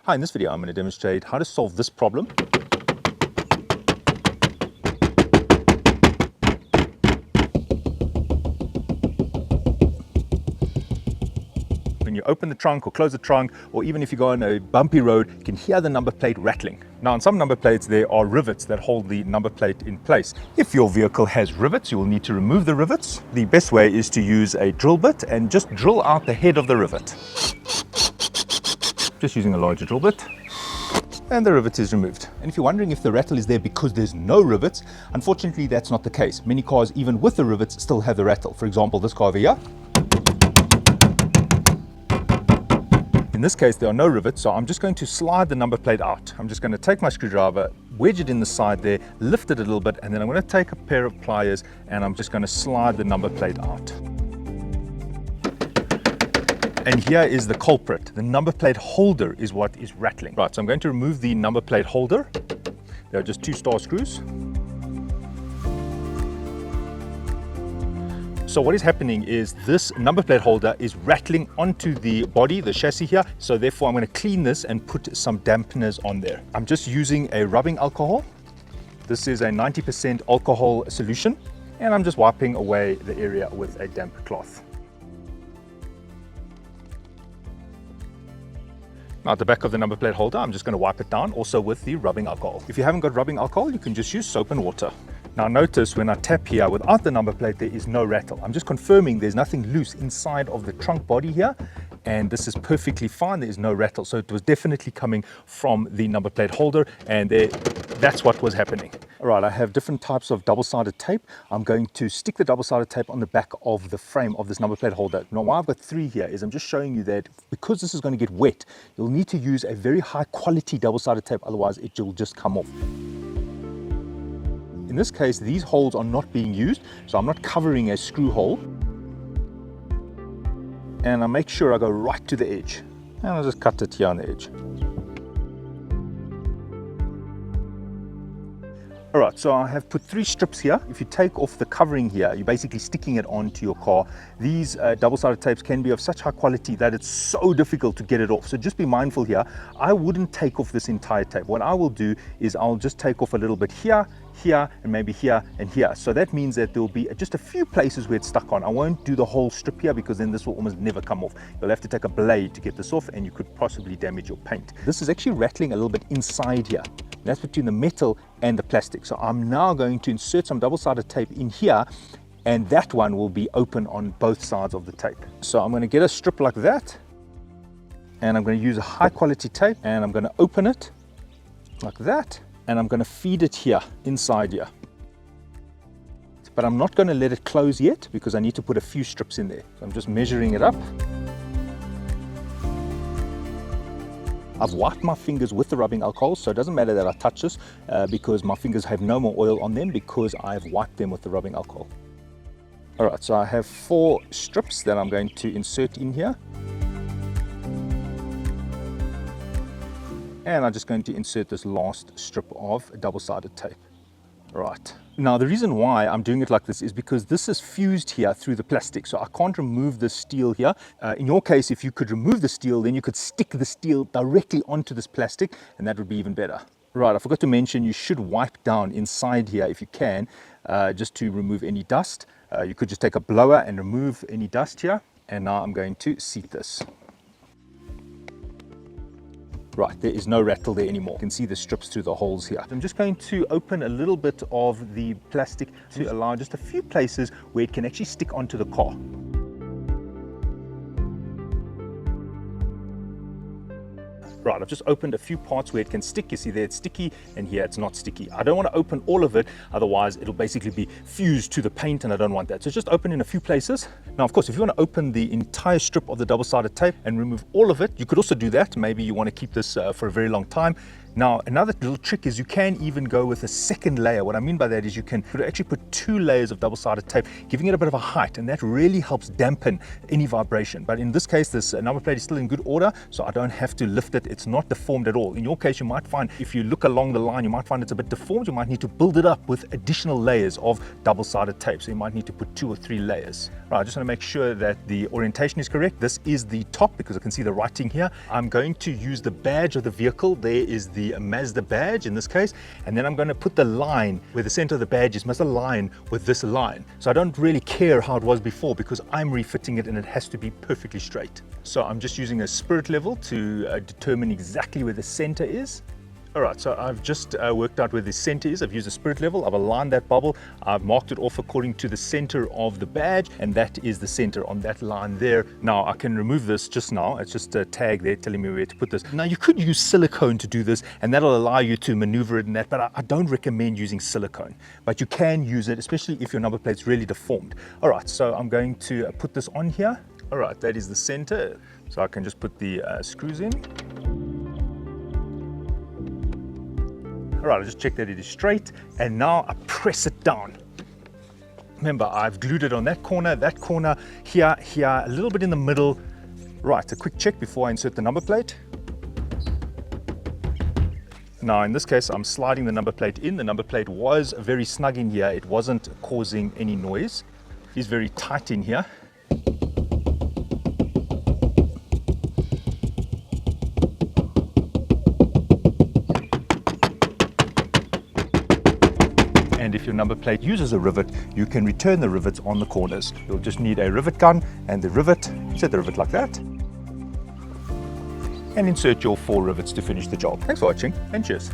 Hi, in this video I'm going to demonstrate how to solve this problem. When you open the trunk or close the trunk, or even if you go on a bumpy road, you can hear the number plate rattling. Now on some number plates there are rivets that hold the number plate in place. If your vehicle has rivets, you will need to remove the rivets. The best way is to use a drill bit and just drill out the head of the rivet. Just using a larger drill bit. And the rivet is removed. And if you're wondering if the rattle is there because there's no rivets, unfortunately that's not the case. Many cars, even with the rivets, still have the rattle. For example, this car over here. In this case, there are no rivets, so I'm just going to slide the number plate out. I'm just going to take my screwdriver, wedge it in the side there, lift it a little bit, and then I'm going to take a pair of pliers and I'm just going to slide the number plate out. And here is the culprit. The number plate holder is what is rattling. Right, so I'm going to remove the number plate holder. There are just 2 star screws. So what is happening is this number plate holder is rattling onto the body, the chassis here. So therefore I'm going to clean this and put some dampeners on there. I'm just using a rubbing alcohol. This is a 90% alcohol solution. And I'm just wiping away the area with a damp cloth. Now at the back of the number plate holder, I'm just going to wipe it down also with the rubbing alcohol. If you haven't got rubbing alcohol, you can just use soap and water. Now notice when I tap here without the number plate, there is no rattle. I'm just confirming there's nothing loose inside of the trunk body here, and this is perfectly fine. There is no rattle. So it was definitely coming from the number plate holder, and that's what was happening. All right, I have different types of double-sided tape. I'm going to stick the double-sided tape on the back of the frame of this number plate holder. Now why I've got 3 here is I'm just showing you that because this is going to get wet, you'll need to use a very high quality double-sided tape, otherwise it will just come off. In this case, these holes are not being used, so I'm not covering a screw hole. And I make sure I go right to the edge. And I'll just cut it here on the edge. All right, so I have put 3 strips here. If you take off the covering here, you're basically sticking it onto your car. These double-sided tapes can be of such high quality that it's so difficult to get it off. So just be mindful here. I wouldn't take off this entire tape. What I will do is I'll just take off a little bit here, here, and maybe here and here. So that means that there will be just a few places where it's stuck on. I won't do the whole strip here because then this will almost never come off. You'll have to take a blade to get this off and you could possibly damage your paint. This is actually rattling a little bit inside here. That's between the metal and the plastic. So I'm now going to insert some double-sided tape in here, and that one will be open on both sides of the tape. So I'm going to get a strip like that, and I'm going to use a high quality tape, and I'm going to open it like that, and I'm going to feed it here inside here. But I'm not going to let it close yet because I need to put a few strips in there. So I'm just measuring it up. I've wiped my fingers with the rubbing alcohol, so it doesn't matter that I touch this because my fingers have no more oil on them because I've wiped them with the rubbing alcohol. All right, so I have 4 strips that I'm going to insert in here. And I'm just going to insert this last strip of double-sided tape. Right. Now the reason why I'm doing it like this is because this is fused here through the plastic, so I can't remove the steel here. In your case, if you could remove the steel, then you could stick the steel directly onto this plastic, and that would be even better. Right, I forgot to mention you should wipe down inside here if you can, just to remove any dust. You could just take a blower and remove any dust here. And now I'm going to seat this. Right, there is no rattle there anymore. You can see the strips through the holes here. I'm just going to open a little bit of the plastic to allow just a few places where it can actually stick onto the car. Right, I've just opened a few parts where it can stick. You see there it's sticky, and here it's not sticky. I don't want to open all of it, otherwise it'll basically be fused to the paint, and I don't want that. So just open in a few places. Now, of course, if you want to open the entire strip of the double-sided tape and remove all of it, you could also do that. Maybe you want to keep this for a very long time. Now, another little trick is you can even go with a second layer. What I mean by that is you can actually put 2 layers of double-sided tape, giving it a bit of a height, and that really helps dampen any vibration. But in this case, this number plate is still in good order, so I don't have to lift it. It's not deformed at all. In your case, you might find, if you look along the line, you might find it's a bit deformed. You might need to build it up with additional layers of double-sided tape. So you might need to put 2 or 3 layers. Right, I just want to make sure that the orientation is correct. This is the top because I can see the writing here. I'm going to use the badge of the vehicle. There is the Mazda badge in this case, and then I'm going to put the line where the center of the badge is must align with this line. So I don't really care how it was before because I'm refitting it and it has to be perfectly straight. So I'm just using a spirit level to determine exactly where the center is. All right, so I've just worked out where the center is. I've used a spirit level. I've aligned that bubble. I've marked it off according to the center of the badge, and that is the center on that line there. Now I can remove this just now. It's just a tag there telling me where to put this. Now you could use silicone to do this, and that'll allow you to maneuver it in that, but I don't recommend using silicone. But you can use it, especially if your number plate's really deformed. All right, so I'm going to put this on here. All right, that is the center. So I can just put the screws in. All right, I'll just check that it is straight, and now I press it down. Remember, I've glued it on that corner, here, a little bit in the middle. Right, a quick check before I insert the number plate. Now, in this case, I'm sliding the number plate in. The number plate was very snug in here. It wasn't causing any noise. It's very tight in here. And if your number plate uses a rivet, you can return the rivets on the corners. You'll just need a rivet gun and the rivet, set the rivet like that, and insert your 4 rivets to finish the job. Thanks for watching, and cheers.